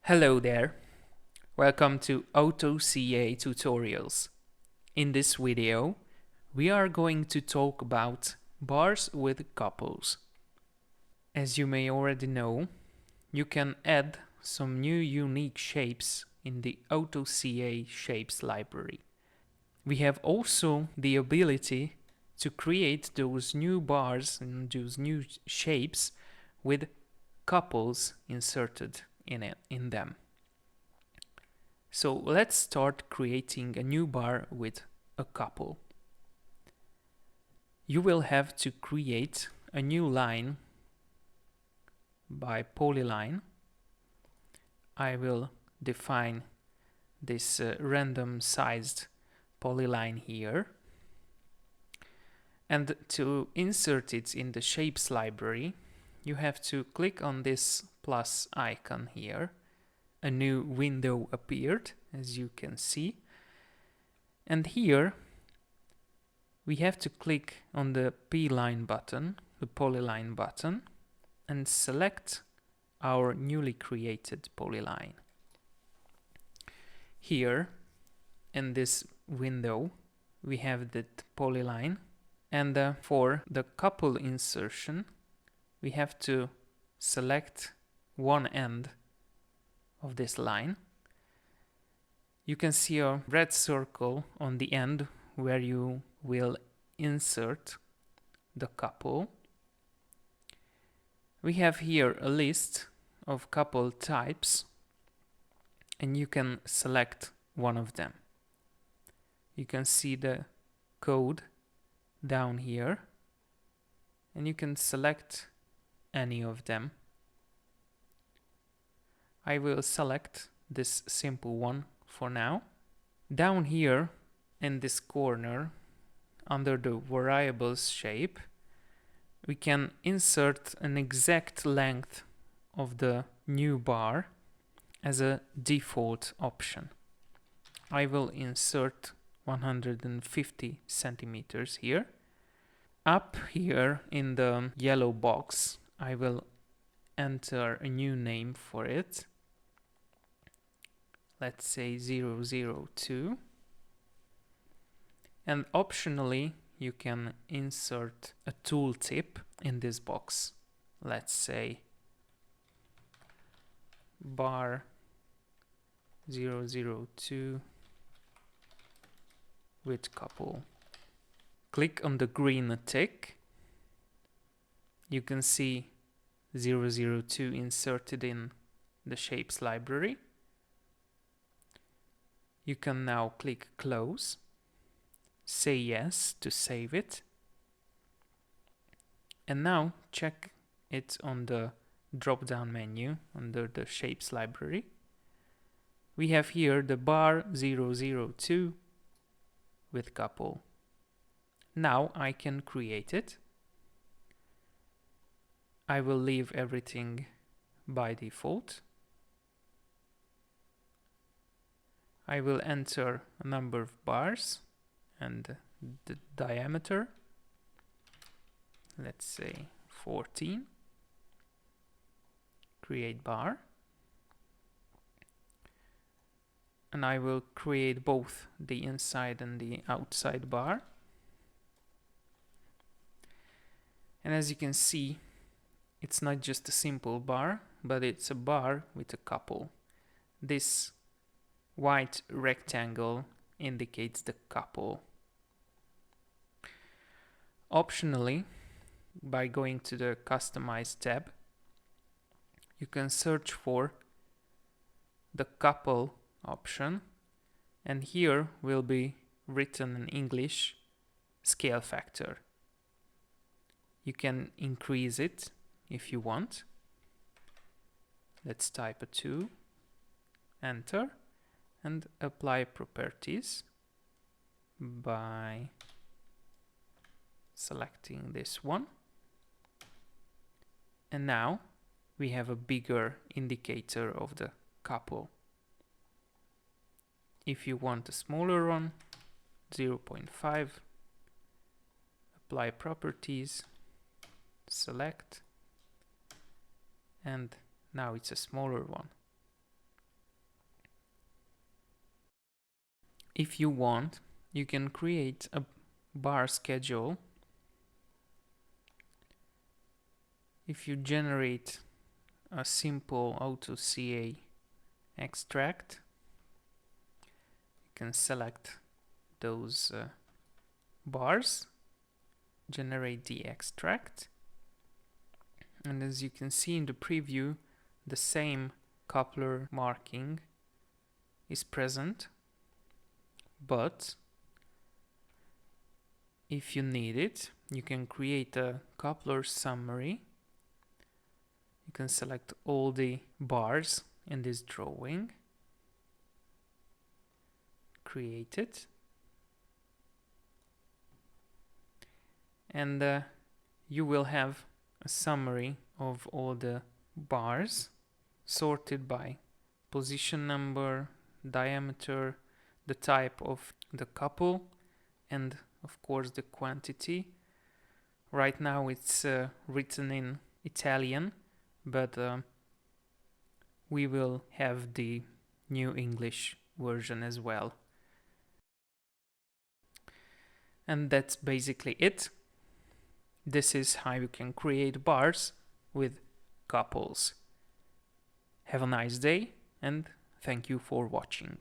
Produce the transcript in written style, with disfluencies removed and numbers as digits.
Hello there, welcome to AutoCAD tutorials. In this video, we are going to talk about bars with couples. As you may already know, you can add some new unique shapes in the AutoCAD shapes library. We have also the ability to create those new bars and those new shapes with couples inserted in them. So let's start creating a new bar with a couple. You will have to create a new line by polyline. I will define this random sized polyline here. And to insert it in the shapes library, you have to click on this plus icon here. A new window appeared, as you can see. And here we have to click on the P-line button, the polyline button, and select our newly created polyline. Here in this window we have the polyline, and for the couple insertion we have to select one end of this line. You can see a red circle on the end where you will insert the couple. We have here a list of couple types, and you can select one of them. You can see the code down here, and you can select any of them. I will select this simple one for now. Down here in this corner, under the variables shape, we can insert an exact length of the new bar as a default option. I will insert 150 centimeters here. Up here in the yellow box, I will enter a new name for it. Let's say 002. And optionally, you can insert a tooltip in this box. Let's say bar 002 with couple. Click on the green tick. You can see 002 inserted in the shapes library. You can now click close, say yes to save it, and now check it on the drop-down menu under the shapes library. We have here the bar 002 with couple. Now I can create it. I will leave everything by default. I will enter a number of bars and the diameter. Let's say 14. Create bar. And I will create both the inside and the outside bar. And as you can see, it's not just a simple bar, but it's a bar with a couple. This white rectangle indicates the couple. Optionally, by going to the Customize tab, you can search for the couple option, and here will be written in English scale factor. You can increase it if you want. Let's type a 2, enter, and apply properties by selecting this one. And now we have a bigger indicator of the couple. If you want a smaller one, 0.5, apply properties, select, and now it's a smaller one. If you want, you can create a bar schedule. If you generate a simple AutoCAD extract, you can select those bars, generate the extract, and as you can see in the preview, the same coupler marking is present, but if you need it, you can create a coupler summary. You can select all the bars in this drawing, create it, and you will have a summary of all the bars sorted by position number, diameter, the type of the couple, and of course the quantity. Right now it's written in Italian, but we will have the new English version as well. And that's basically it. This is how you can create bars with couples. Have a nice day and thank you for watching.